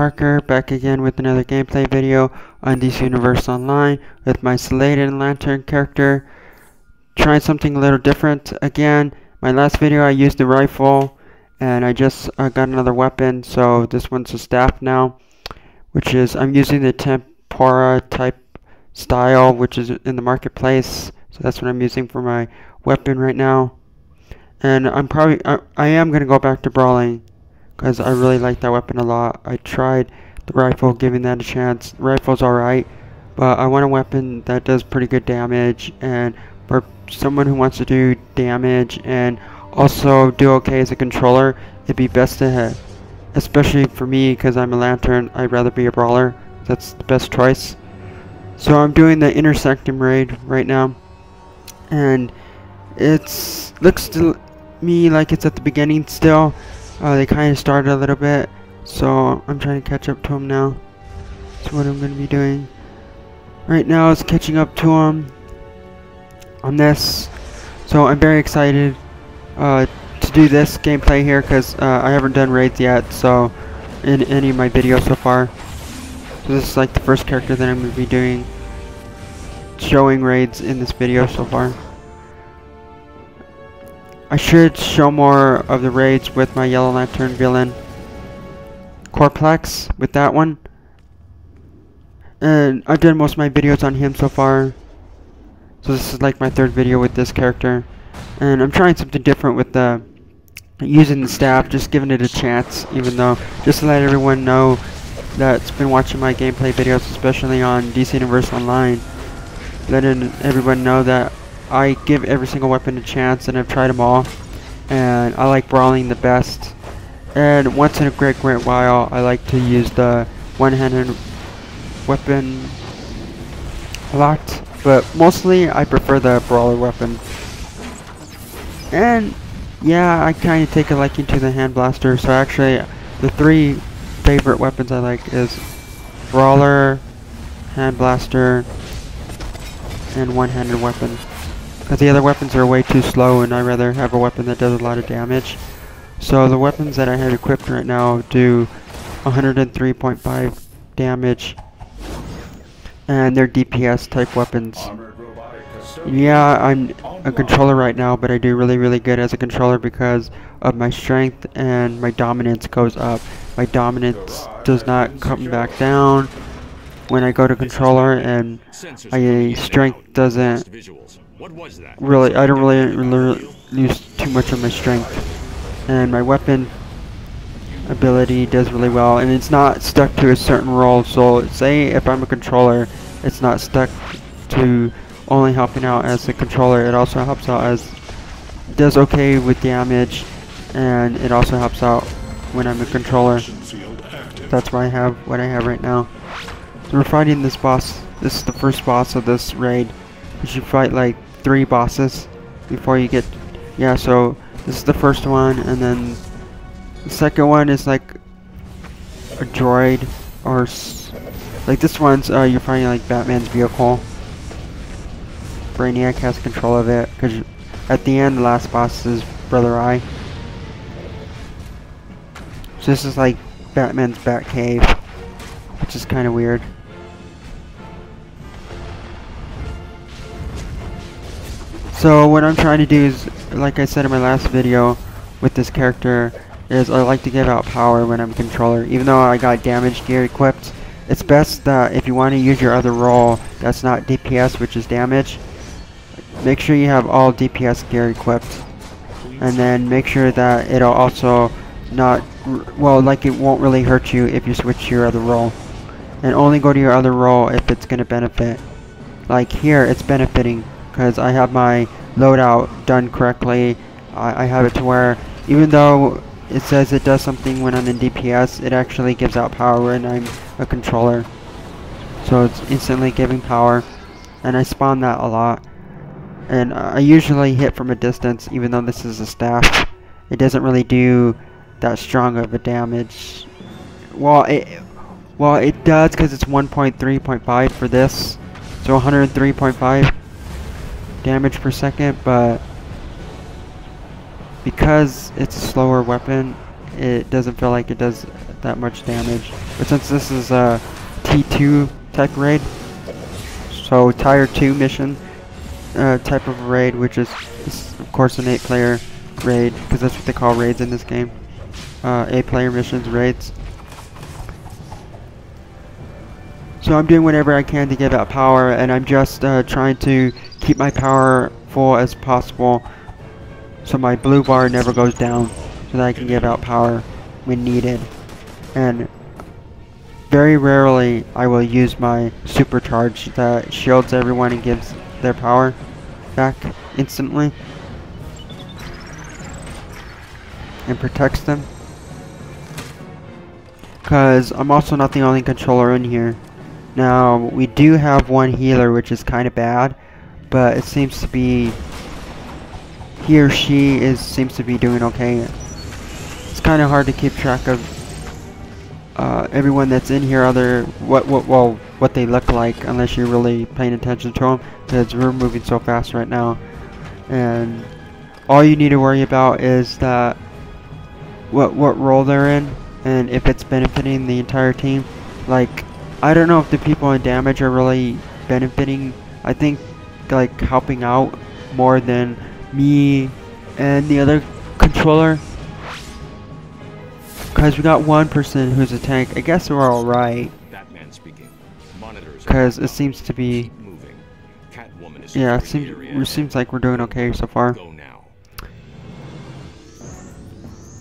Parker, back again with another gameplay video on DC Universe Online with my Celadon Lantern character. Trying something a little different again. My last video I used the rifle and I just got another weapon, so this one's a staff now, which is I'm using the tempora type style, which is in the marketplace, so that's what I'm using for my weapon right now. And I am going to go back to brawling because I really like that weapon a lot. I tried the rifle, giving that a chance. The rifle's alright, but I want a weapon that does pretty good damage, and for someone who wants to do damage and also do okay as a controller, it'd be best to have, especially for me because I'm a lantern, I'd rather be a brawler. That's the best choice. So I'm doing the inner Sanctum raid right now, and it looks to me like it's at the beginning still. They kind of started a little bit, so I'm trying to catch up to them now. That's what I'm going to be doing right now, is catching up to them on this. So I'm very excited to do this gameplay here because I haven't done raids yet, so in any of my videos so far. So this is like the first character that I'm going to be doing, showing raids in this video so far. I should show more of the raids with my Yellow Lantern villain, Corplex, with that one. And I've done most of my videos on him so far. So this is like my third video with this character. And I'm trying something different with the using the staff, just giving it a chance, even though, just to let everyone know that's been watching my gameplay videos, especially on DC Universe Online, letting everyone know that I give every single weapon a chance, and I've tried them all, and I like brawling the best. And once in a great while, I like to use the one-handed weapon a lot, but mostly I prefer the brawler weapon. And yeah, I kind of take a liking to the hand blaster. So actually, the three favorite weapons I like is brawler, hand blaster, and one-handed weapon. Because the other weapons are way too slow, and I'd rather have a weapon that does a lot of damage. So the weapons that I have equipped right now do 103.5 damage, and they're DPS type weapons. Yeah, I'm a controller right now, but I do really good as a controller because of my strength, and my dominance goes up. My dominance does not come back down when I go to controller, and my strength doesn't really, I don't really lose too much of my strength, and my weapon ability does really well, and it's not stuck to a certain role. So say if I'm a controller, it's not stuck to only helping out as a controller, it also helps out as, does okay with damage, and it also helps out when I'm a controller. That's why I have what I have right now. So we're fighting this boss. This is the first boss of this raid. You should fight like 3 bosses before you get, yeah, so this is the first one, and then the second one is like a droid, or like this one's you're fighting like Batman's vehicle. Brainiac has control of it, because at the end the last boss is Brother Eye. So this is like Batman's Batcave, which is kind of weird. So what I'm trying to do is, like I said in my last video with this character, is I like to give out power when I'm a controller. Even though I got damage gear equipped, it's best that if you want to use your other role that's not DPS, which is damage, make sure you have all DPS gear equipped. And then make sure that it'll also not, well, like it won't really hurt you if you switch to your other role. And only go to your other role if it's going to benefit. Like here, it's benefiting because I have my loadout done correctly. I have it to where, even though it says it does something when I'm in DPS, it actually gives out power when I'm a controller. So it's instantly giving power, and I spawn that a lot. And I usually hit from a distance, even though this is a staff. It doesn't really do that strong of a damage. Well, it does because it's 1.3.5 for this, so 103.5 damage per second, but because it's a slower weapon, it doesn't feel like it does that much damage. But since this is a T2 type raid, so tier 2 mission type of raid, which is of course an 8-player raid, because that's what they call raids in this game. 8-player missions, raids. So I'm doing whatever I can to give out power, and I'm just trying to keep my power full as possible, so my blue bar never goes down, so that I can give out power when needed. And very rarely I will use my supercharge that shields everyone and gives their power back instantly and protects them, because I'm also not the only controller in here. Now we do have one healer, which is kind of bad, but it seems to be he or she seems to be doing okay. It's kind of hard to keep track of everyone that's in here, what they look like, unless you're really paying attention to them, because we're moving so fast right now. And all you need to worry about is that what role they're in, and if it's benefiting the entire team. Like, I don't know if the people in damage are really benefiting. I think like helping out more than me and the other controller, because we got one person who's a tank. I guess we're all right, because it seems to be, yeah, it seems like we're doing okay so far.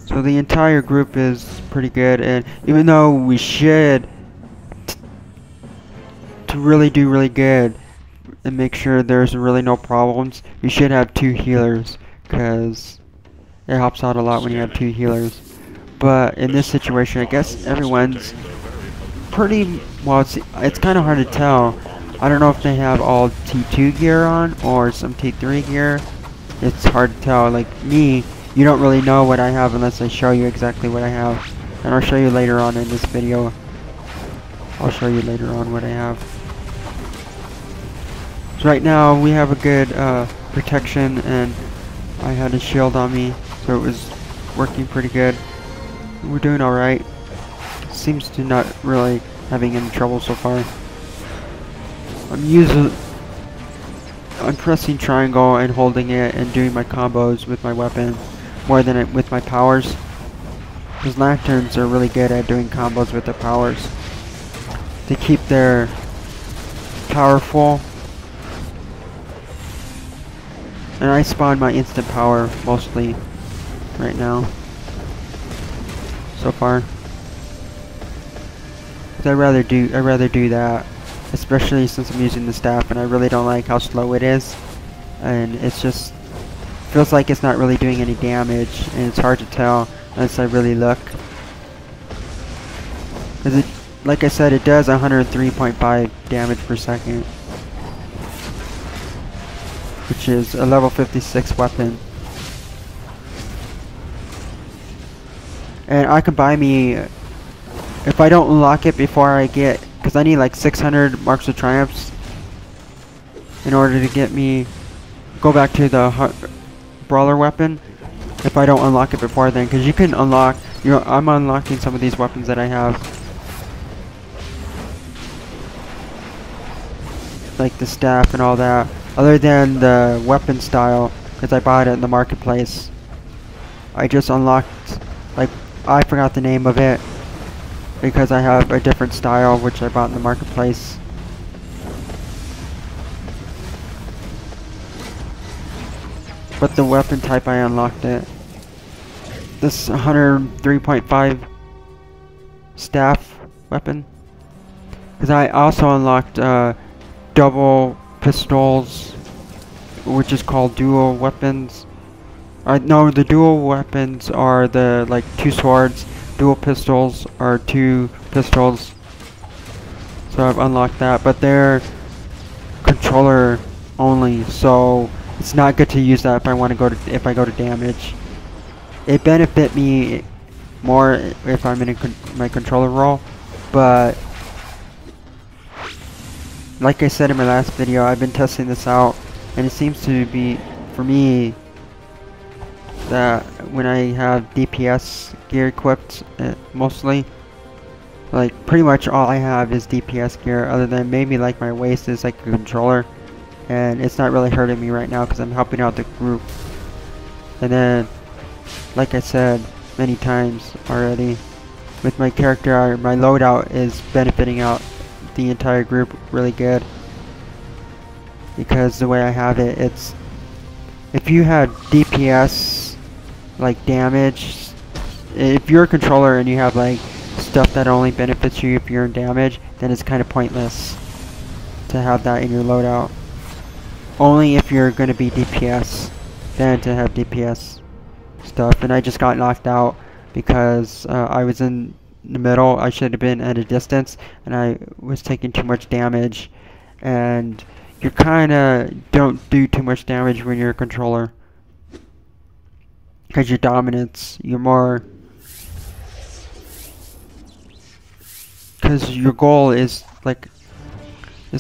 So the entire group is pretty good, and even though we should to really do really good and make sure there's really no problems, you should have 2 healers, because it helps out a lot when you have 2 healers. But in this situation, I guess everyone's pretty well. It's kind of hard to tell. I don't know if they have all T2 gear on or some T3 gear. It's hard to tell. Like me, you don't really know what I have unless I show you exactly what I have, and I'll show you later on in this video. I'll show you later on what I have. So right now we have a good protection, and I had a shield on me, so it was working pretty good. We're doing alright. Seems to not really having any trouble so far. I'm pressing triangle and holding it and doing my combos with my weapon more than with my powers, because lanterns are really good at doing combos with their powers to keep their power full. And I spawn my instant power mostly right now, so far. I'd rather do that, especially since I'm using the staff, and I really don't like how slow it is, and it's just feels like it's not really doing any damage, and it's hard to tell unless I really look. Because it, like I said, it does 103.5 damage per second, which is a level 56 weapon. And I can buy me, if I don't unlock it before I get, because I need like 600 Marks of Triumphs in order to get me, go back to the brawler weapon, if I don't unlock it before then, because you can unlock, I'm unlocking some of these weapons that I have, like the staff and all that, other than the weapon style, because I bought it in the marketplace. I just unlocked, like, I forgot the name of it, because I have a different style which I bought in the marketplace. But the weapon type, I unlocked it. This 103.5 staff weapon. Because I also unlocked double pistols, which is called dual weapons. No, the dual weapons are the like 2 swords. Dual pistols are 2 pistols. So I've unlocked that, but they're controller only, so it's not good to use that if I want to go to I go to damage. It benefit me more if I'm in my controller role, but like I said in my last video, I've been testing this out, and it seems to be, for me, that when I have DPS gear equipped, mostly. Like, pretty much all I have is DPS gear, other than maybe like my waist is like a controller. And it's not really hurting me right now because I'm helping out the group. And then, like I said many times already, with my character, my loadout is benefiting out the entire group really good. Because the way I have it, it's... if you have DPS, like damage, if you're a controller and you have like stuff that only benefits you if you're in damage, then it's kind of pointless to have that in your loadout. Only if you're going to be DPS, then to have DPS stuff. And I just got knocked out because I was in the middle. I should have been at a distance, and I was taking too much damage. And you kind of don't do too much damage when you're a controller, because your dominance, you're more... because your goal is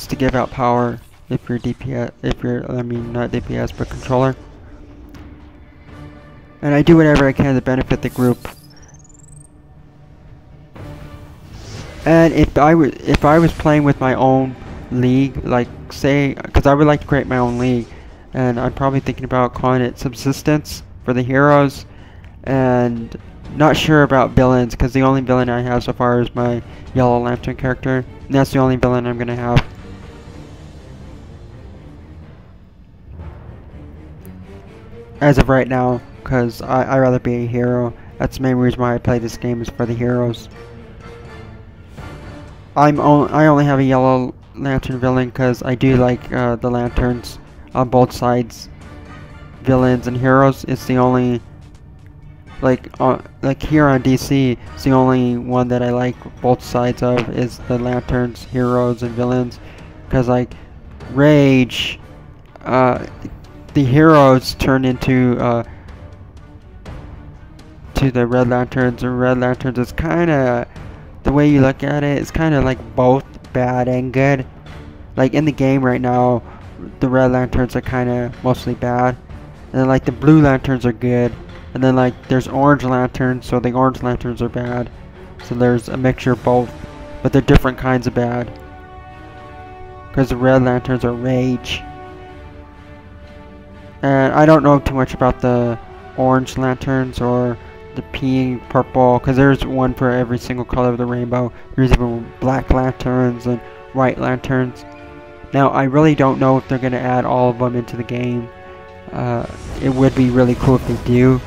to give out power if you're DPS, if you're, I mean, not DPS, but controller. And I do whatever I can to benefit the group. And if I was playing with my own league, like say, because I would like to create my own league, and I'm probably thinking about calling it Subsistence for the heroes, and not sure about villains, because the only villain I have so far is my Yellow Lantern character, and that's the only villain I'm gonna have. As of right now, because I'd rather be a hero. That's the main reason why I play this game, is for the heroes. I only have a Yellow Lantern villain because I do like the lanterns on both sides. Villains and heroes, it's the only... like here on DC, it's the only one that I like both sides of, is the lanterns, heroes, and villains. Because like Rage, the heroes turn into to the Red Lanterns, and Red Lanterns is kind of, the way you look at it, it's kind of like both bad and good. Like in the game right now, the Red Lanterns are kind of mostly bad, and then like the Blue Lanterns are good. And then like there's Orange Lanterns, so the Orange Lanterns are bad. So there's a mixture of both, but they're different kinds of bad. Because the Red Lanterns are rage. And I don't know too much about the Orange Lanterns or the pink, purple, because there's one for every single color of the rainbow. There's even Black Lanterns and White Lanterns. Now I really don't know if they're going to add all of them into the game. It would be really cool if they do,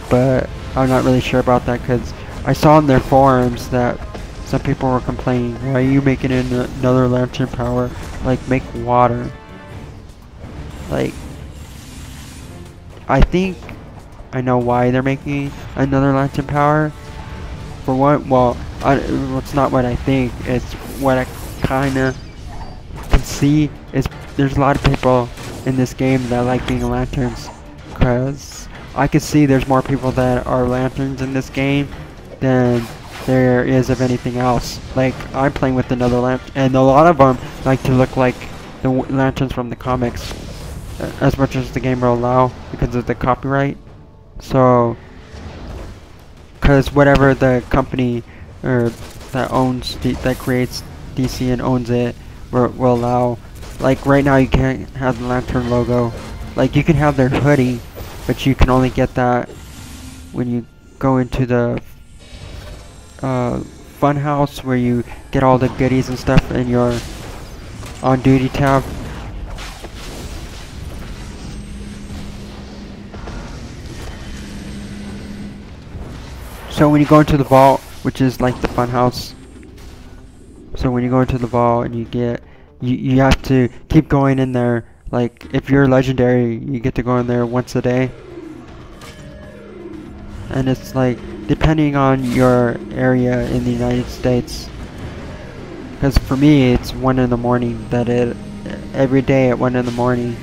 but I'm not really sure about that, because I saw in their forums that some people were complaining, why are you making another lantern power? Like, make water. Like, I think I know why they're making another lantern power. For one, well, it's not what I think, it's what I kinda can see, is there's a lot of people in this game that like being lanterns, because I can see there's more people that are lanterns in this game than there is of anything else. Like, I'm playing with another lantern, and a lot of them like to look like the lanterns from the comics, as much as the game will allow, because of the copyright. So, because whatever the company or that owns that creates DC and owns it will allow. Like right now you can't have the lantern logo. Like you can have their hoodie, but you can only get that when you go into the fun house, where you get all the goodies and stuff in your on duty tab. So when you go into the vault, which is like the fun house, so when you go into the vault and you get, you have to keep going in there. Like if you're legendary, you get to go in there once a day. And it's like, depending on your area in the United States. Because for me, it's 1 in the morning that every day at 1 in the morning.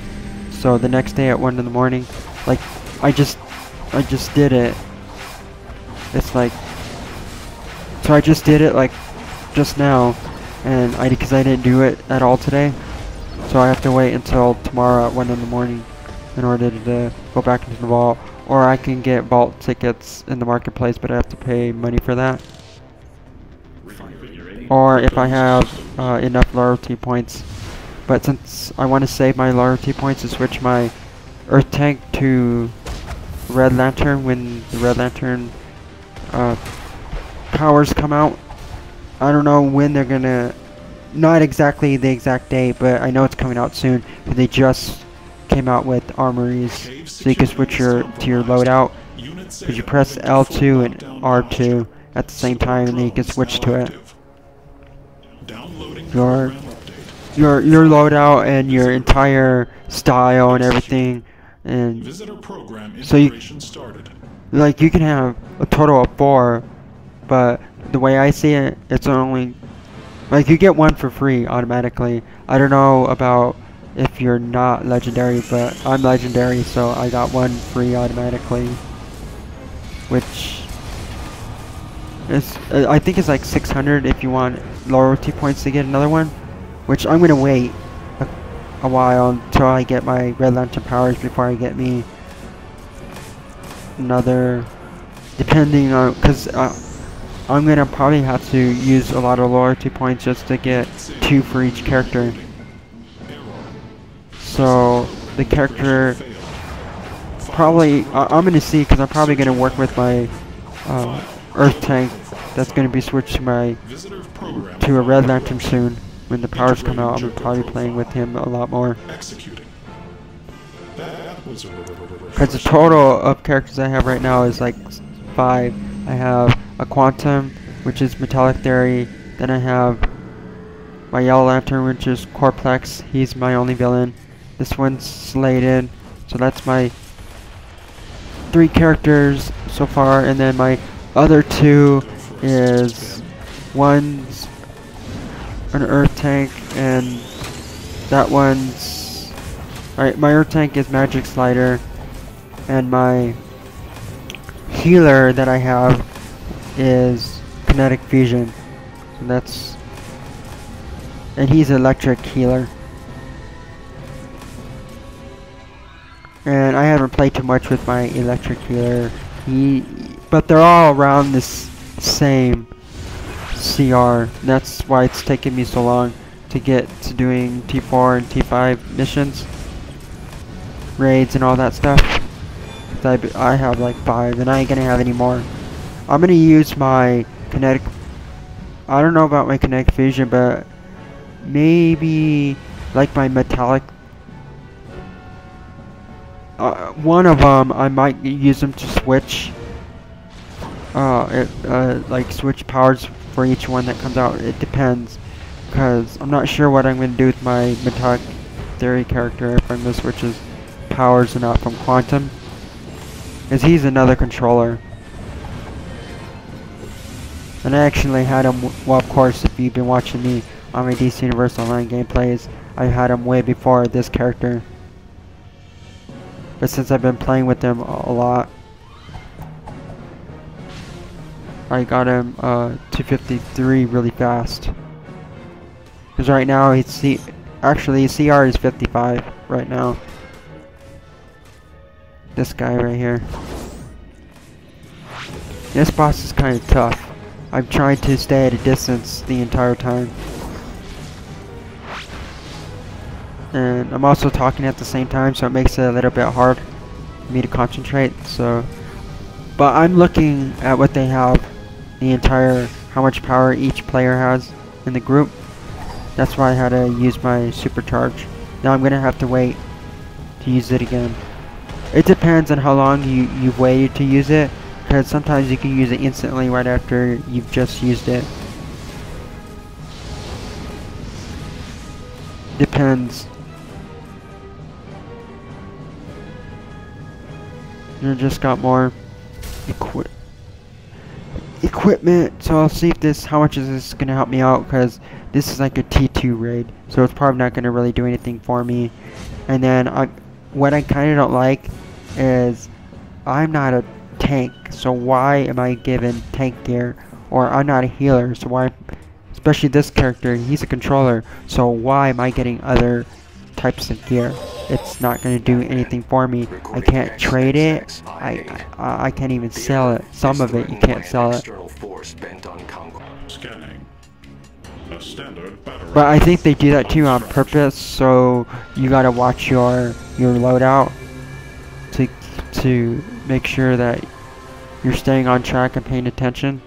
So the next day at 1 in the morning, like I just did it. It's like, so I just did it like just now, and because I didn't do it at all today, so I have to wait until tomorrow at 1 in the morning in order to go back into the vault. or I can get vault tickets in the marketplace, but I have to pay money for that. Or if I have enough loyalty points. But since I want to save my loyalty points to switch my Earth tank to Red Lantern when the Red Lantern powers come out. I don't know when they're gonna, not exactly the exact date, but I know it's coming out soon. They just came out with armories, so you can switch to your loadout. Because you press L2 and R2 at the same time, and then you can switch to it. Your loadout and your entire style and everything, and so you can have a total of 4, but the way I see it, it's only like you get 1 for free automatically. I don't know about if you're not legendary, but I'm legendary, so I got 1 free automatically, which is I think it's like 600 if you want loyalty points to get another one, which I'm gonna wait a while until I get my Red Lantern powers before I get me another, depending on, because I'm gonna probably have to use a lot of loyalty points just to get 2 for each character. So the character probably I'm gonna see, because I'm probably gonna work with my Earth tank that's gonna be switched to a Red Lantern soon. When the powers come out, I'm probably playing with him a lot more. Because the total of characters I have right now is like 5. I have a Quantum, which is Metallic Theory. Then I have my Yellow Lantern, which is Corplex. He's my only villain. This one's Celadon. So that's my 3 characters so far. And then my other 2 is, one's an Earth tank, and that one's my Earth tank is Magic Slider, and my healer that I have is Kinetic Fusion. So and he's electric healer. And I haven't played too much with my electric healer. But they're all around this same CR. That's why it's taken me so long to get to doing T4 and T5 missions, raids and all that stuff. I have like 5 and I ain't gonna have any more. I'm gonna use my kinetic, I don't know about my kinetic fusion, but maybe like my metallic, one of them I might use them to switch like switch powers for each one that comes out. It depends, because I'm not sure what I'm going to do with my Metallic Theory character, if I'm going to switch his powers or not from Quantum, because he's another controller. And I actually had him, well, of course, if you've been watching me on my DC Universe Online gameplays, I had him way before this character. But since I've been playing with them a lot, I got him 253 really fast. Because right now actually CR is 55 right now. This guy right here. This boss is kind of tough. I'm trying to stay at a distance the entire time. And I'm also talking at the same time, so it makes it a little bit hard for me to concentrate. So, but I'm looking at what they have, the entire, how much power each player has in the group. That's why I had to use my supercharge. Now I'm gonna have to wait to use it again. It depends on how long you've waited to use it, because sometimes you can use it instantly right after you've just used it. Depends. I just got more equipment, so I'll see if how much is this gonna help me out, because this is like a T2 raid, so it's probably not gonna really do anything for me. And then what I kind of don't like is I'm not a tank, so why am I given tank gear? Or I'm not a healer, so why, especially this character, he's a controller, so why am I getting other types of gear. It's not going to do anything for me. I can't trade it. I can't even sell it. Some of it you can't sell it. But I think they do that too on purpose, so you gotta watch your loadout to make sure that you're staying on track and paying attention.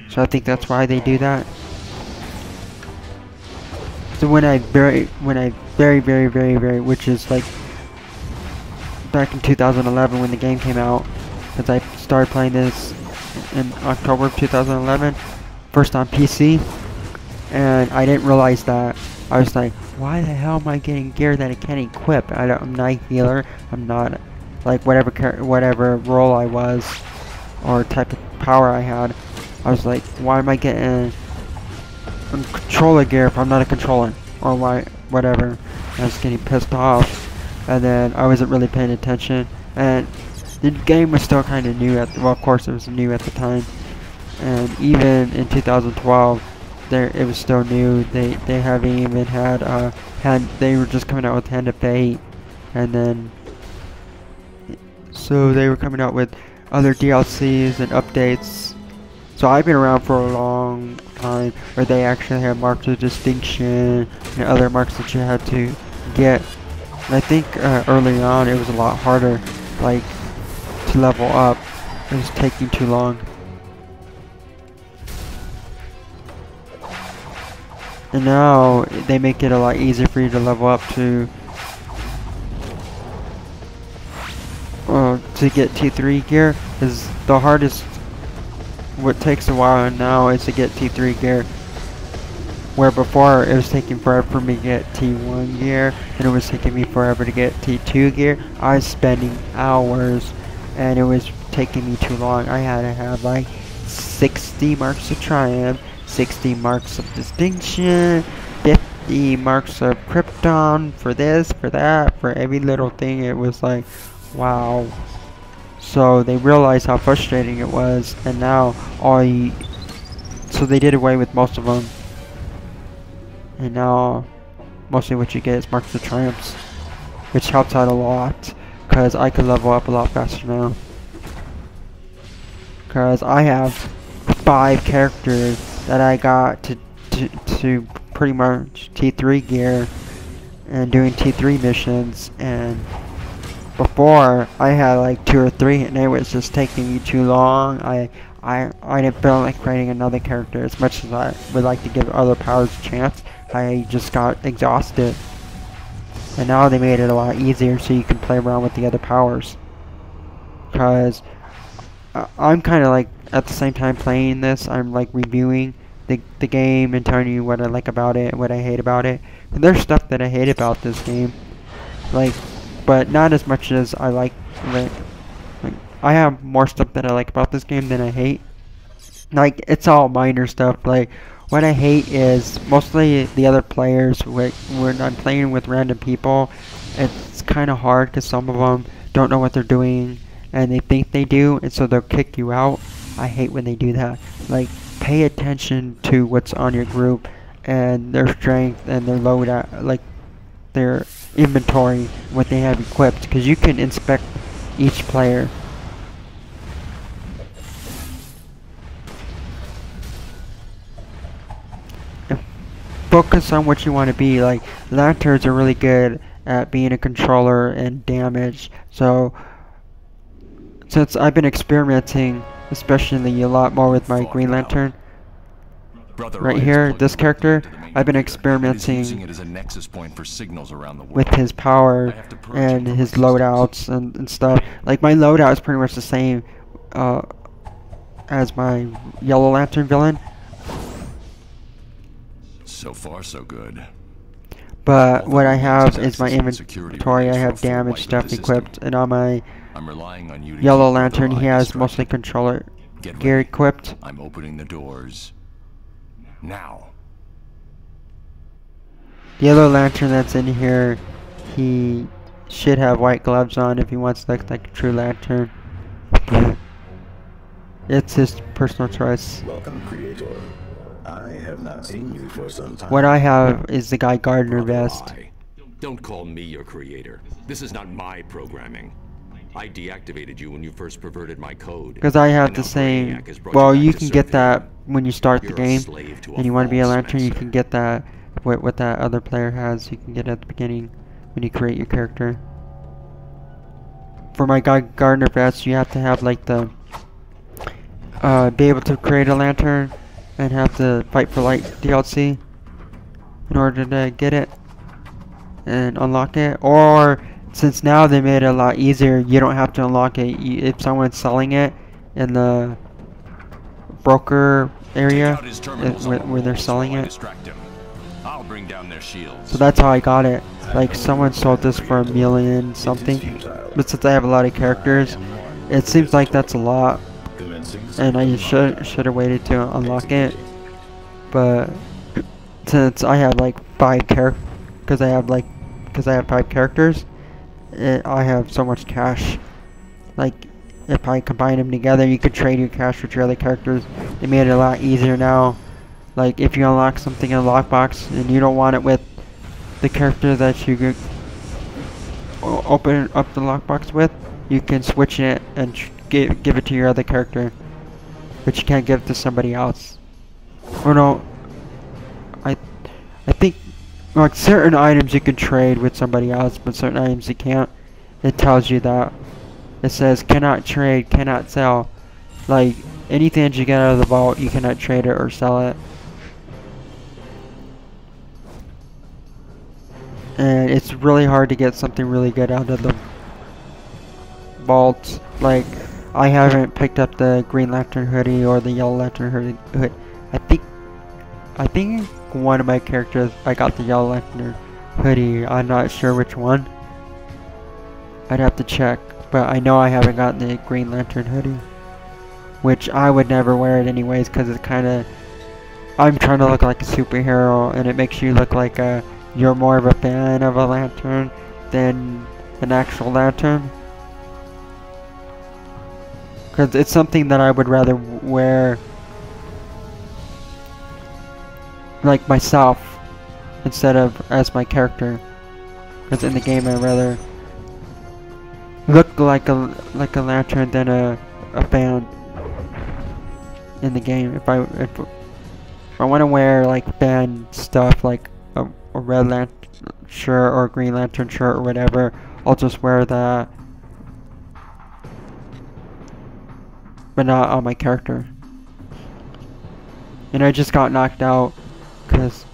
So I think that's why they do that. So when I very, which is like back in 2011 when the game came out, because I started playing this in October of 2011, first on PC, and I didn't realize that. I was like, why the hell am I getting gear that I can't equip? I'm not a healer. I'm not like whatever role I was or type of power I had. I was like, why am I getting controller gear if I'm not a controller or whatever? I was getting pissed off, and then I wasn't really paying attention, and the game was still kind of new well, of course it was new at the time, and even in 2012 it was still new. They haven't even had they were just coming out with Hand of Fate, and then so they were coming out with other DLCs and updates. So I've been around for a long time, where they actually have marks of distinction and other marks that you had to get. And I think early on it was a lot harder, like to level up. It was taking too long. And now they make it a lot easier for you to level up to get T3 gear. Is the hardest. What takes a while now is to get T3 gear, where before it was taking forever for me to get T1 gear, and it was taking me forever to get T2 gear. I was spending hours, and it was taking me too long. I had to have like 60 marks of triumph, 60 marks of distinction, 50 marks of Krypton, for this, for that, for every little thing. It was like, wow. So they realized how frustrating it was, and now so they did away with most of them, and now mostly what you get is marks of triumphs, which helps out a lot, because I can level up a lot faster now, because I have 5 characters that I got to pretty much T3 gear and doing T3 missions, and before I had like 2 or 3, and it was just taking me too long. I didn't feel like creating another character. As much as I would like to give other powers a chance, I just got exhausted. And now they made it a lot easier so you can play around with the other powers. Because I'm kind of like, at the same time playing this, I'm like reviewing the game and telling you what I like about it and what I hate about it. And there's stuff that I hate about this game, like, but not as much as I like I have more stuff that I like about this game than I hate. Like, it's all minor stuff. Like, what I hate is mostly the other players. When I'm playing with random people, it's kind of hard because some of them don't know what they're doing and they think they do, and so they'll kick you out. I hate when they do that. Like, pay attention to what's on your group and their strength and their loadout, like their inventory, what they have equipped, because you can inspect each player. And focus on what you want to be. Like, lanterns are really good at being a controller and damage. So since I've been experimenting, especially a lot more with my Green Lantern, right here, this character, I've been experimenting with his power and his loadouts and stuff. Like, my loadout is pretty much the same as my Yellow Lantern villain. So far, so good. But what I have is my inventory. I have damage stuff equipped, and on my Yellow Lantern, he has mostly controller gear equipped. I'm opening the doors now. The Yellow Lantern that's in here, he should have white gloves on if he wants to look like a true lantern. It's his personal choice. Welcome, creator. I have not seen you for some time. What I have is the Guy Gardner vest. Why? Don't call me your creator. This is not my programming. I deactivated you when you first perverted my code. Because I have And the now same. Brainiac has brought Well, you you back can to get serve that him. when you start the You're a game, slave to a and you want to be a false lantern. You master. can get that. What that other player has, you can get at the beginning when you create your character. For my Guy Gardner vest, you have to have like the be able to create a lantern and have the Fight for Light DLC in order to get it and unlock it. Or since now they made it a lot easier, you don't have to unlock it. If someone's selling it in the broker area where they're selling it. I'll bring down their shields. So that's how I got it. Like someone sold this for $1 million something. But since I have a lot of characters, it seems like that's a lot. And I should have waited to unlock it. But since I have like 5 because I have 5 characters, I have so much cash. Like if I combine them together, you could trade your cash with your other characters. It made it a lot easier now. Like if you unlock something in a lockbox and you don't want it with the character that you open up the lockbox with, you can switch it and give it to your other character, but you can't give it to somebody else. Or no, I think like certain items you can trade with somebody else, but certain items you can't. It tells you that. It says cannot trade, cannot sell. Like anything that you get out of the vault, you cannot trade it or sell it. And it's really hard to get something really good out of the vault. Like I haven't picked up the Green Lantern hoodie or the Yellow Lantern hood. I think one of my characters I got the Yellow Lantern hoodie. I'm not sure which one. I'd have to check, but I know I haven't gotten the Green Lantern hoodie, which I would never wear it anyways because it's kind of, I'm trying to look like a superhero and it makes you look like you're more of a fan of a lantern than an actual lantern. Because it's something that I would rather wear like myself instead of as my character. Because in the game I'd rather look like a lantern than a fan in the game. If I want to wear like fan stuff like a red lantern shirt or a green lantern shirt or whatever, I'll just wear that, but not on my character. And I just got knocked out because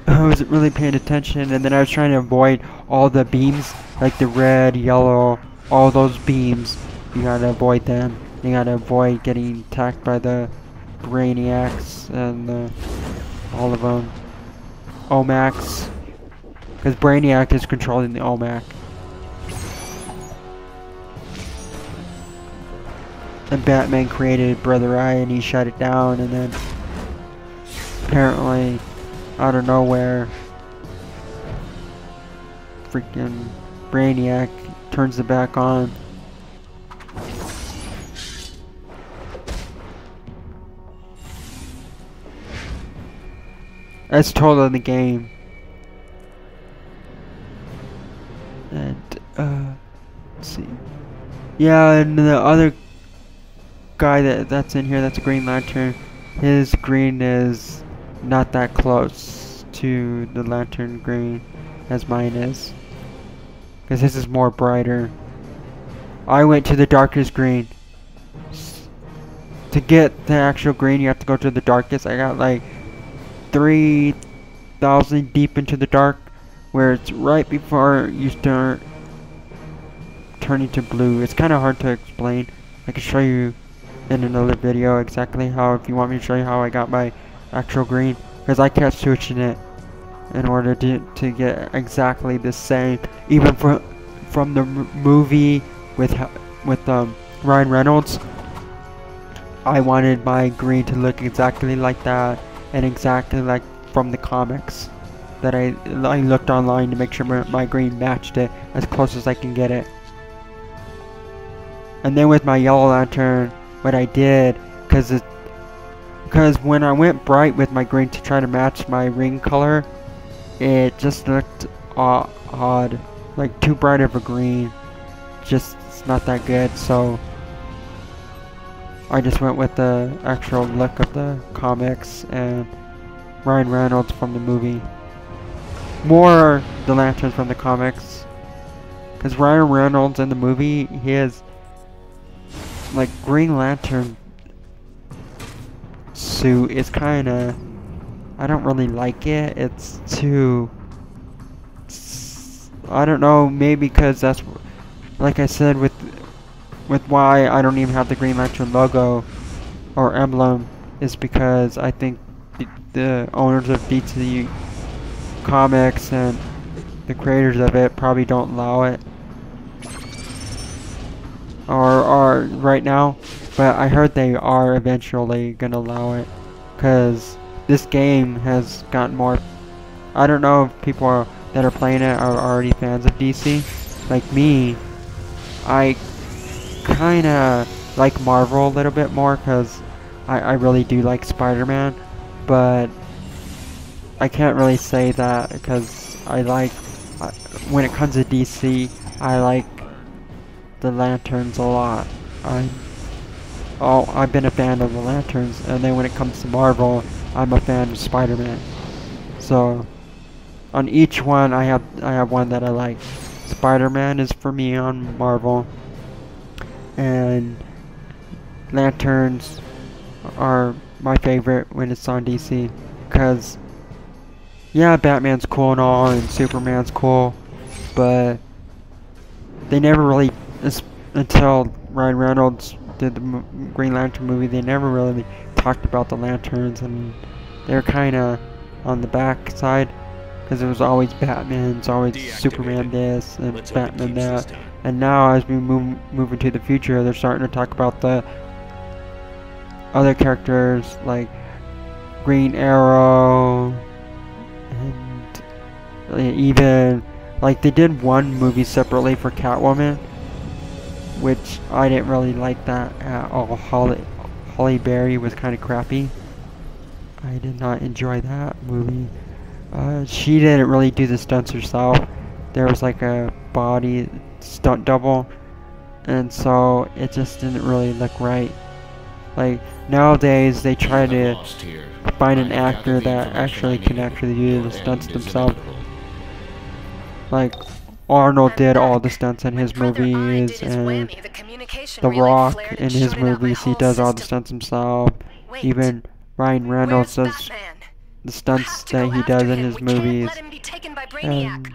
I wasn't really paying attention, and then I was trying to avoid all the beams, like the red, yellow, all those beams. You gotta avoid them. You gotta avoid getting attacked by the Brainiacs and all of them. OMACs, because Brainiac is controlling the OMAC. And Batman created Brother Eye and he shut it down, and then apparently out of nowhere freaking Brainiac turns it back on. That's total in the game. And let's see. Yeah, and the other guy that's in here, that's a Green Lantern. His green is not that close to the lantern green as mine is, because his is more brighter. I went to the darkest green. To get the actual green, you have to go to the darkest. I got like 3,000 deep into the dark, where it's right before you start turning to blue. It's kind of hard to explain. I can show you in another video exactly how, if you want me to show you how I got my actual green, because I kept switching it in order to get exactly the same. Even from the movie with Ryan Reynolds, I wanted my green to look exactly like that, and exactly like from the comics. That I looked online to make sure my green matched it as close as I can get it. And then with my Yellow Lantern, what I did, because because when I went bright with my green to try to match my ring color, it just looked odd, like too bright of a green. Just it's not that good, so I just went with the actual look of the comics and Ryan Reynolds from the movie. More the lanterns from the comics, because Ryan Reynolds in the movie, he has like Green Lantern suit is kind of, I don't really like it. It's too, I don't know, maybe because that's, like I said, with why I don't even have the Green Lantern logo or emblem, is because I think the owners of DC Comics and the creators of it probably don't allow it, or right now, but I heard they are eventually gonna allow it, because this game has gotten more, I don't know if people that are playing it are already fans of DC. Like me, I kinda like Marvel a little bit more, because I really do like Spider-Man, but I can't really say that because I like, when it comes to DC, I like the lanterns a lot. I've been a fan of the lanterns, and then when it comes to Marvel, I'm a fan of Spider-Man. So on each one, I have one that I like. Spider-Man is for me on Marvel, and lanterns are my favorite when it's on DC, because yeah, Batman's cool and all, and Superman's cool, but they never really, until Ryan Reynolds did the Green Lantern movie, they never really talked about the lanterns, and they're kind of on the back side, because it was always Batman, it's always Superman this, and Batman that, and now as we move into the future, they're starting to talk about the other characters, like Green Arrow, and even, like, they did one movie separately for Catwoman, which I didn't really like that at all. Holly Berry was kind of crappy. I did not enjoy that movie. She didn't really do the stunts herself. There was like a body stunt double, and so it just didn't really look right. Like, nowadays they try to find an actor that actually can actually do the stunts themselves. Like, Arnold did all the stunts in his movies, and The Rock in his movies, he does all the stunts himself. Even Ryan Reynolds does the stunts that he does in his movies. And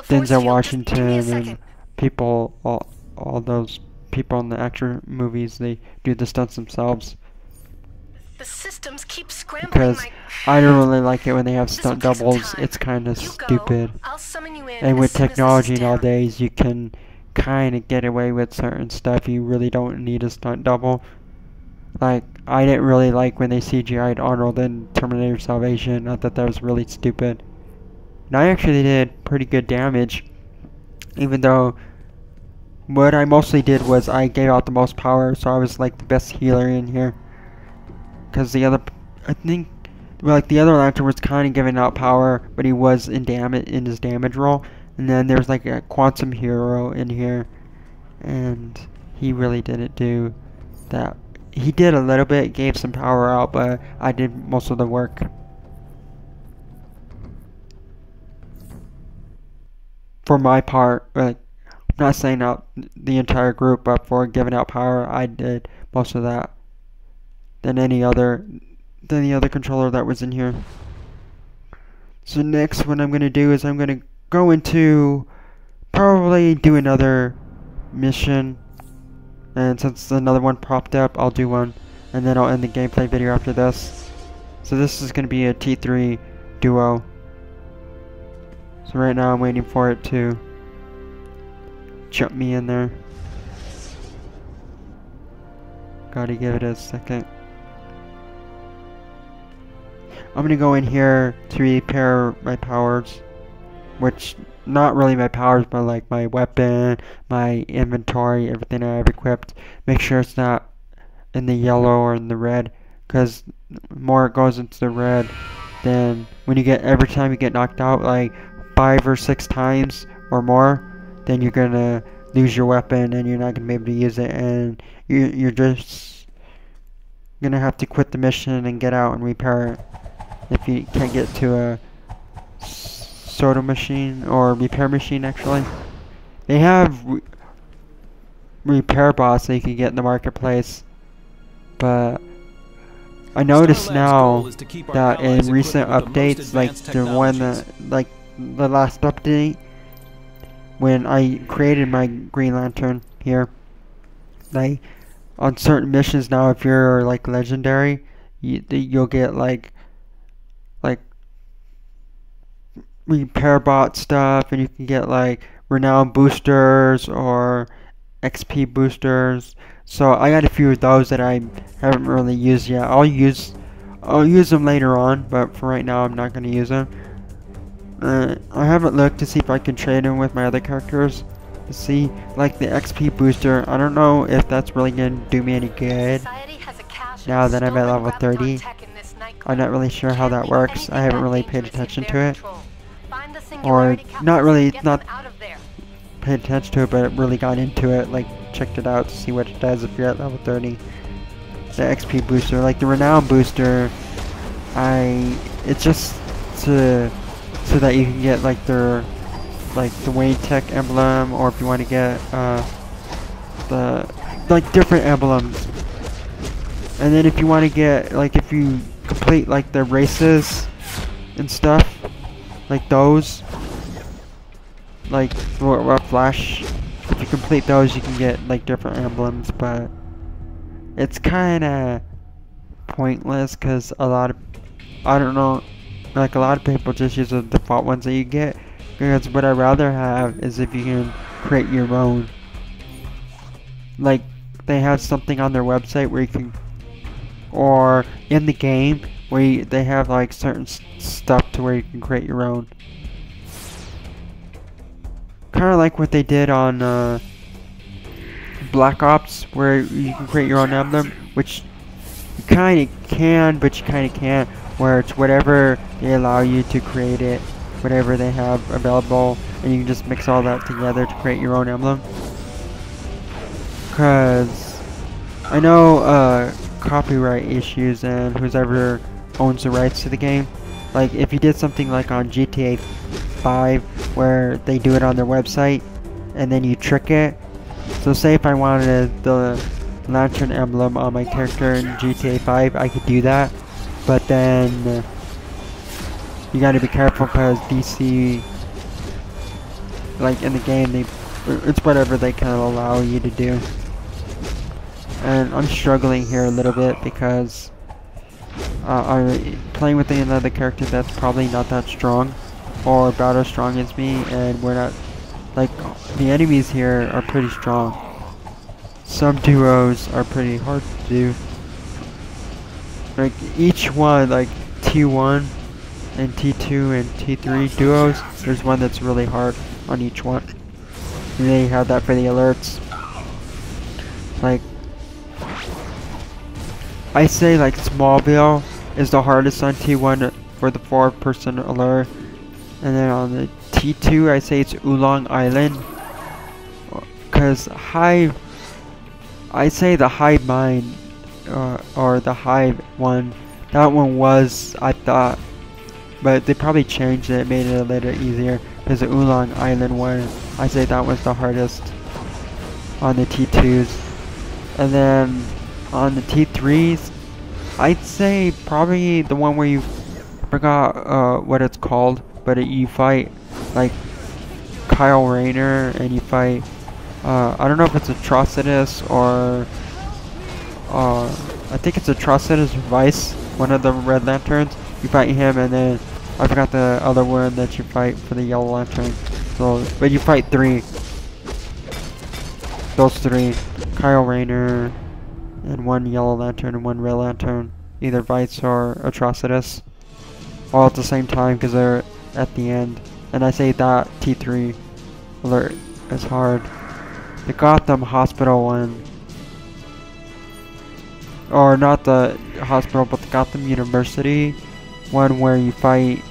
Denzel Washington and people, all those people in the action movies, they do the stunts themselves. Because I don't really like it when they have stunt doubles. It's kind of stupid. And with technology nowadays, you can kind of get away with certain stuff. You really don't need a stunt double. Like, I didn't really like when they CGI'd Arnold in Terminator Salvation. I thought that was really stupid. And I actually did pretty good damage, even though what I mostly did was I gave out the most power, so I was like the best healer in here. Because the other, I think, well, like the other Lantern was kind of giving out power, but he was in his damage roll. And then there's like a Quantum Hero in here, and he really didn't do that. He did a little bit, gave some power out, but I did most of the work. For my part, like, I'm not saying out the entire group, but for giving out power, I did most of that than any other controller that was in here. So next, what I'm gonna do is I'm gonna go into probably do another mission, and since another one popped up, I'll do one, and then I'll end the gameplay video after this. So this is gonna be a T3 duo. So right now I'm waiting for it to jump me in there. Gotta give it a second. I'm gonna go in here to repair my powers, which, not really my powers, but like my weapon, my inventory, everything I have equipped. Make sure it's not in the yellow or in the red, because more it goes into the red. Then when you get, every time you get knocked out like 5 or 6 times or more, then you're gonna lose your weapon and you're not gonna be able to use it, and you're just gonna have to quit the mission and get out and repair it if you can't get to a soda machine or repair machine. Actually, they have repair bots that you can get in the marketplace, but I noticed now that in recent updates, like the one like the last update, when I created my Green Lantern here, like on certain missions now, if you're like legendary, you'll get like repair bot stuff, and you can get like renown boosters or XP boosters. So I got a few of those that I haven't really used yet. I'll use them later on, but for right now I'm not going to use them. I haven't looked to see if I can trade them with my other characters. To see, like the XP booster, I don't know if that's really going to do me any good now that I'm at level 30. I'm not really sure how that works. I haven't really paid attention to it. Or not paid attention to it, but really got into it, like checked it out to see what it does if you're at level 30. The XP booster, like the renown booster, it's just so that you can get like the Wayne Tech emblem, or if you want to get the like different emblems. And then if you want to get, like, if you complete like the races and stuff, like those, like Flash, if you complete those you can get like different emblems, but it's kinda pointless because a lot of, I don't know, like a lot of people just use the default ones that you get, because what I'd rather have is if you can create your own. Like they have something on their website where you can, or in the game where they have like certain stuff to where you can create your own. Kind of like what they did on Black Ops, where you can create your own emblem, which you kind of can, but you kind of can't, where it's whatever they allow you to create it, whatever they have available, and you can just mix all that together to create your own emblem. Because I know copyright issues and whoever owns the rights to the game, like if you did something like on GTA 5 where they do it on their website and then you trick it. So say if I wanted the lantern emblem on my character in GTA 5, I could do that, but then you gotta be careful because DC, like in the game, it's whatever they kind of allow you to do. And I'm struggling here a little bit because I'm playing with another character that's probably not that strong or about as strong as me, and we're not, like, the enemies here are pretty strong. Some duos are pretty hard to do. Like each one, like T1 and T2 and T3 duos, there's one that's really hard on each one. And they have that for the alerts. Like, I say like Smallville is the hardest on T1 for the 4-person alert. And then on the T2, I say it's Oolong Island. Because Hive, I say the Hive Mind, or the Hive one, that one was, I thought, but they probably changed it, made it a little easier. Because the Oolong Island one, I say that was the hardest on the T2s. And then on the T3s, I'd say probably the one where you forgot what it's called, but you fight like Kyle Rayner, and you fight I don't know if it's Atrocitus or I think it's Atrocitus Vice, one of the Red Lanterns. You fight him, and then I forgot the other one that you fight for the Yellow Lantern. So, but you fight 3. Those 3, Kyle Rayner, and 1 Yellow Lantern and 1 Red Lantern, either Vice or Atrocitus, all at the same time because they're at the end. And I say that T3 alert is hard. The Gotham Hospital one, or not the hospital, but the Gotham University one where you fight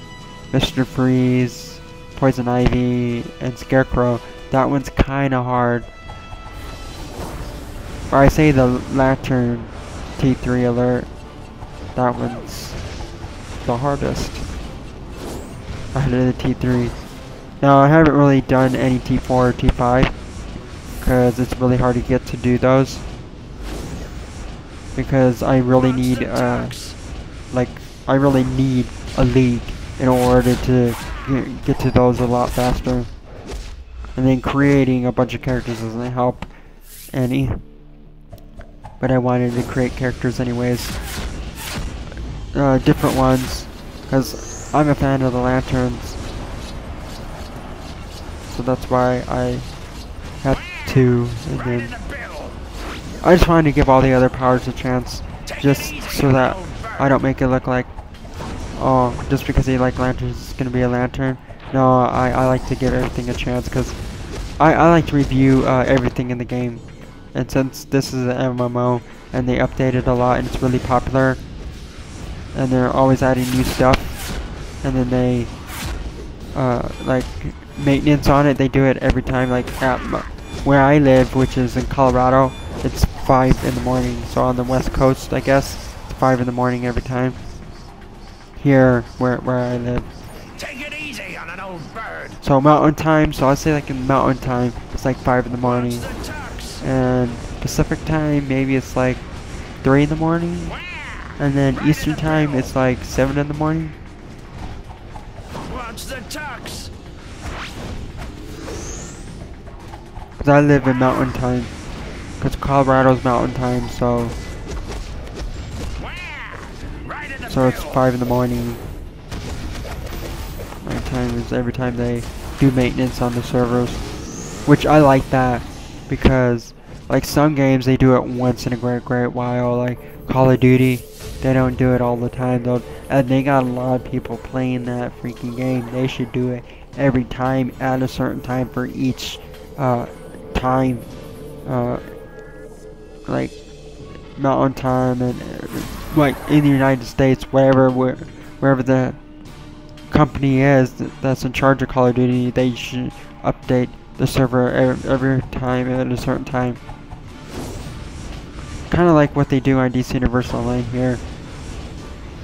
Mr. Freeze, Poison Ivy, and Scarecrow. That one's kinda hard. Or I say the Lantern T3 alert. That one's the hardest. Out of the T3. Now I haven't really done any T4 or T5 because it's really hard to get to do those. Because I really need I really need a league in order to get to those a lot faster. And then creating a bunch of characters doesn't help any. But I wanted to create characters anyways. Different ones, because I'm a fan of the Lanterns. So that's why I have to. And then I just wanted to give all the other powers a chance, just so that I don't make it look like, oh, just because you like lanterns, it's gonna be a lantern. No, I like to give everything a chance, because I like to review everything in the game. And since this is an MMO, and they update it a lot, and it's really popular, and they're always adding new stuff, and then they, like, maintenance on it, they do it every time, like, at where I live, which is in Colorado, it's 5 in the morning, so on the west coast, I guess, it's 5 in the morning every time. Here, where I live. Take it easy on an old bird. So mountain time, so I'd say like in mountain time, it's like 5 in the morning. And Pacific time, maybe it's like 3 in the morning. And then Eastern time, it's like 7 in the morning. What's the tux? Because I live in mountain time. Because Colorado's mountain time, so it's 5 in the morning. My time is every time they do maintenance on the servers, which I like that, because like some games they do it once in a great while, like Call of Duty, they don't do it all the time though, and they got a lot of people playing that freaking game. They should do it every time at a certain time for each time, like mountain time, and like in the United States, wherever the company is that's in charge of Call of Duty, they should update the server every time at a certain time. Kind of like what they do on DC Universal Online here,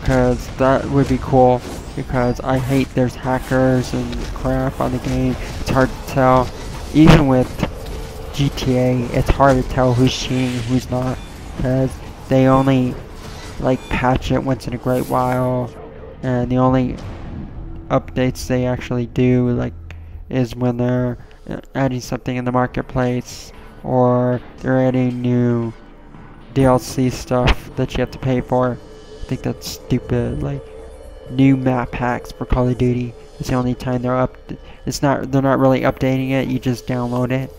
because that would be cool, because I hate there's hackers and crap on the game. It's hard to tell. Even with GTA, it's hard to tell who's cheating and who's not, because they only like patch it once in a great while, and the only updates they actually do like is when they're adding something in the marketplace, or they're adding new DLC stuff that you have to pay for. I think that's stupid. Like new map packs for Call of Duty, it's the only time they're they're not really updating it, you just download it.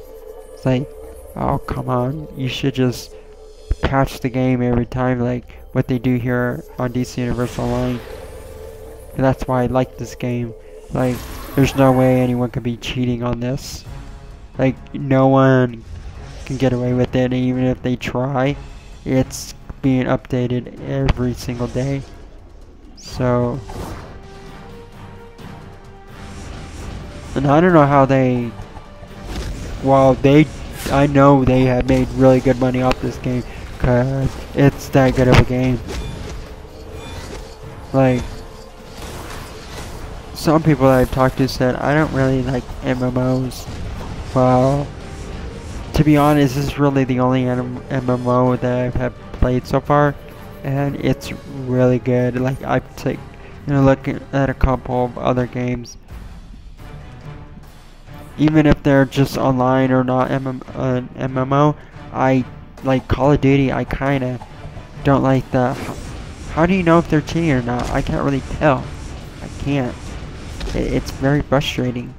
It's like, oh come on, you should just patch the game every time, like what they do here on DC Universal Online. And that's why I like this game. Like, there's no way anyone could be cheating on this. Like, no one can get away with it, and even if they try, it's being updated every single day. So, and I don't know how they, well, I know they have made really good money off this game, because it's that good of a game. Like, some people that I've talked to said, I don't really like MMOs. Well, to be honest, this is really the only MMO that I have played so far, and it's really good. Like, I've looking at a couple of other games, even if they're just online or not MMO, I like Call of Duty. I kinda don't like the, how do you know if they're cheating or not? I can't really tell. I can't. It's very frustrating.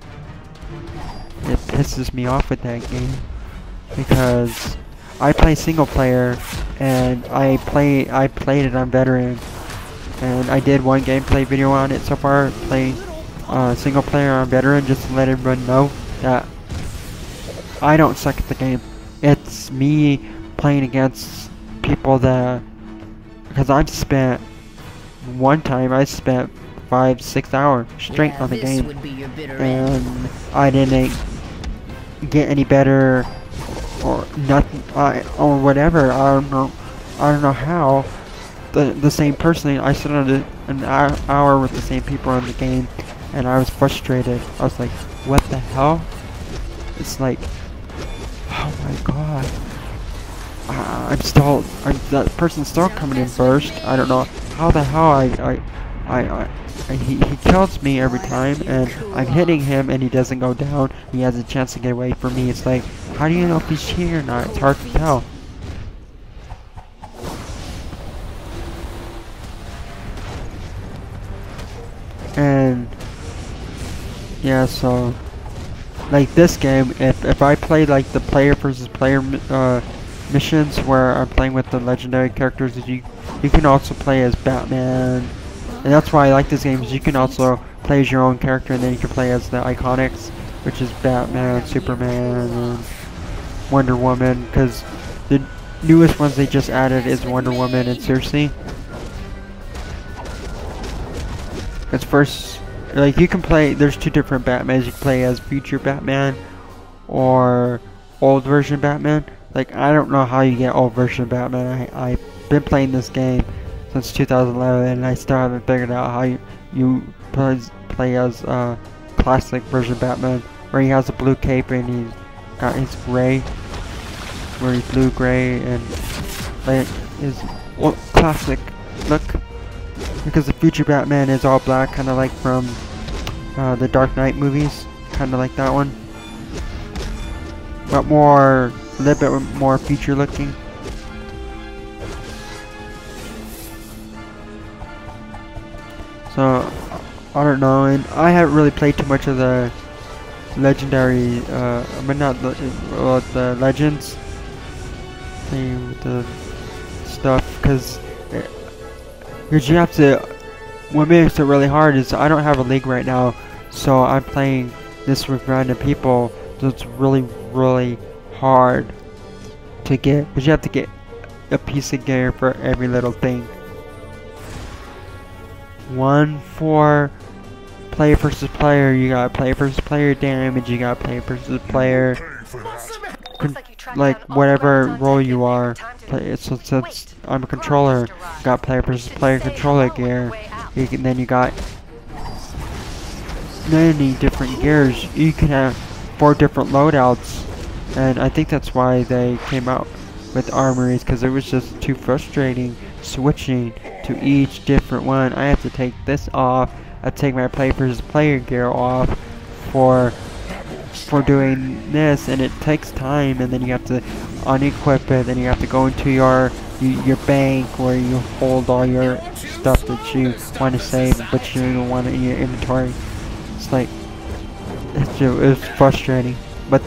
It pisses me off with that game, because I play single player, and I played it on veteran, and I did one gameplay video on it so far, playing single player on veteran, just to let everyone know that I don't suck at the game. It's me playing against people that because one time I spent 5-6 hours straight on the game, and I didn't get any better or nothing, or whatever. I don't know how. The same person, I stood on an hour with the same people in the game, and I was frustrated. I was like, what the hell? It's like, oh my god. That person's still coming in first. I don't know how the hell he kills me every time, and I'm hitting him and he doesn't go down. He has a chance to get away from me. It's like, how do you know if he's cheating or not? It's hard to tell. And yeah, so like this game, if I play like the player versus player missions where I'm playing with the legendary characters, you can also play as Batman, and that's why I like this game, is you can also play as your own character, and then you can play as the iconics, which is Batman, Superman, and Wonder Woman, because the newest ones they just added is Wonder Woman and Cersei. It's first, like, you can play, there's two different Batmans. You can play as future Batman or old version Batman. Like, I don't know how you get old version Batman. I've been playing this game since 2011, and I still haven't figured out how you play as classic version Batman, where he has a blue cape and he's got his gray, where he's blue gray, and like his classic look. Because the future Batman is all black, kind of like from the Dark Knight movies, kind of like that one, but a little bit more future looking. So I don't know, and I haven't really played too much of the legendary, but not the Legends thing with the stuff, because you have to, what makes it really hard is I don't have a league right now, so I'm playing this with random people, so it's really hard to get, because you have to get a piece of gear for every little thing. One for player versus player, you got player versus player damage, you got player versus player, like whatever role you are. So since I'm a controller, you got player versus player controller gear. Then you got many different gears. You can have 4 different loadouts, and I think that's why they came out with armories, because it was just too frustrating switching to each different one. I have to take this off. I take my player versus player gear off for doing this, and it takes time, and then you have to unequip it, then you have to go into your bank where you hold all your stuff that you want to save but you don't want it in your inventory. It's like, it's frustrating, but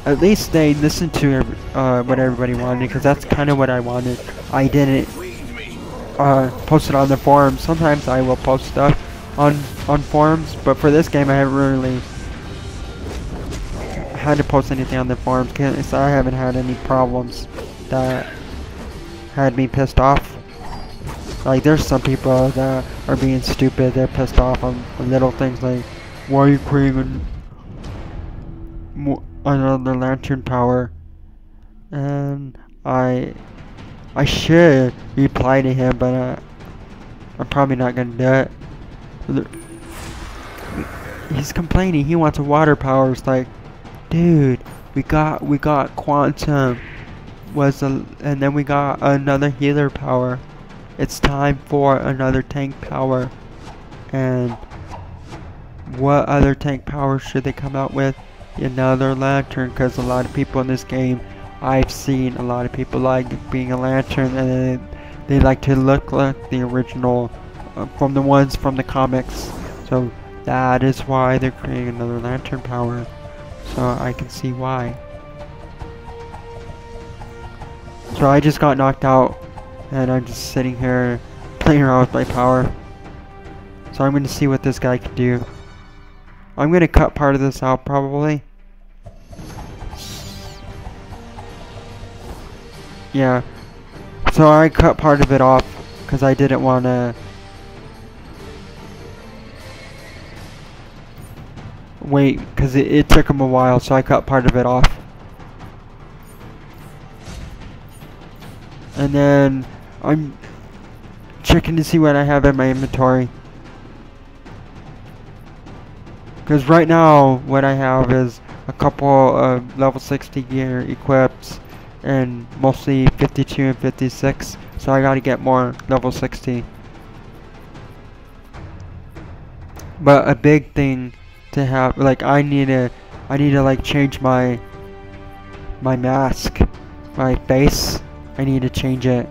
at least they listened to what everybody wanted, because that's kind of what I wanted. I didn't post it on the forums. Sometimes I will post stuff on forums, but for this game I haven't really had to post anything on the forums, because I haven't had any problems that had me pissed off. Like, there's some people that are being stupid, they're pissed off on little things like, why are you creating another lantern power? And I should reply to him, but I'm probably not gonna do it. He's complaining, he wants a water power. It's like, dude, we got quantum, and then we got another healer power. It's time for another tank power. And what other tank power should they come out with? Another lantern, because a lot of people in this game, I've seen a lot of people like being a lantern, and they like to look like the original from the ones from the comics. So that is why they're creating another lantern power. So I can see why. So I just got knocked out, and I'm just sitting here playing around with my power. So I'm going to see what this guy can do. I'm going to cut part of this out probably. Yeah. So I cut part of it off because I didn't want to wait, because it took him a while, so I cut part of it off. And then I'm checking to see what I have in my inventory. Because right now, what I have is a couple of level 60 gear equipped, and mostly 52 and 56. So I gotta get more level 60. But a big thing to have, like, I need to like change my mask, my base. I need to change it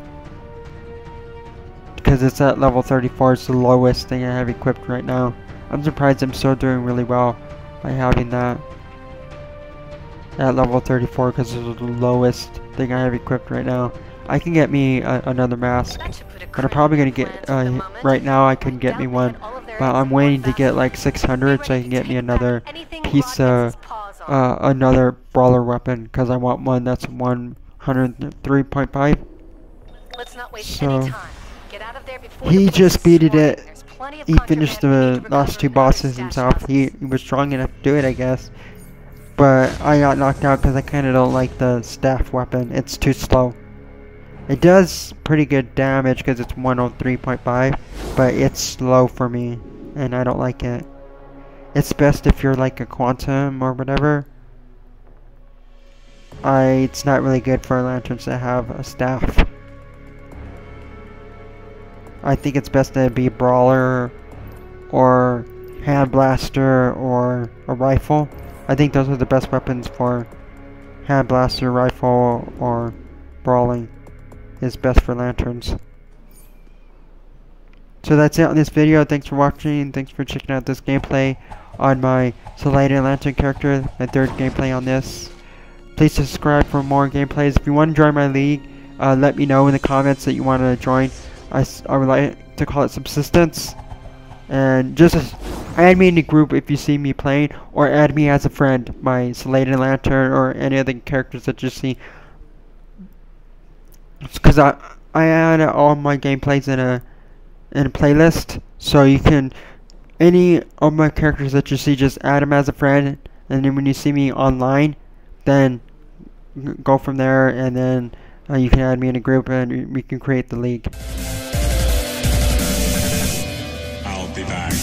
because it's at level 34. It's the lowest thing I have equipped right now. I'm surprised I'm still doing really well by having that at level 34 because it's the lowest thing I have equipped right now. I can get me another mask, but I'm probably gonna get right now I couldn't get me one, but I'm waiting to get like 600 so I can get me another piece of another brawler weapon, because I want one that's 103.5. So he just beated it. He finished the last 2 bosses himself. He was strong enough to do it, I guess. But I got knocked out because I kind of don't like the staff weapon. It's too slow. It does pretty good damage because it's 103.5, but it's slow for me, and I don't like it. It's best if you're like a Quantum or whatever. It's not really good for lanterns to have a staff. I think it's best to be a brawler or hand blaster or a rifle. I think those are the best weapons for hand blaster, rifle, or brawling. Is best for lanterns. So that's it on this video. Thanks for watching. Thanks for checking out this gameplay on my Celadon lantern character. My 3rd gameplay on this. Please subscribe for more gameplays. If you want to join my league, let me know in the comments that you want to join. I would like to call it Subsistence. And just add me in the group if you see me playing, or add me as a friend, my Celadon lantern or any other characters that you see. Because I add all my gameplays in a playlist, so you can, any of my characters that you see, just add them as a friend, and then when you see me online, then go from there, and then you can add me in a group and we can create the league. I'll be back.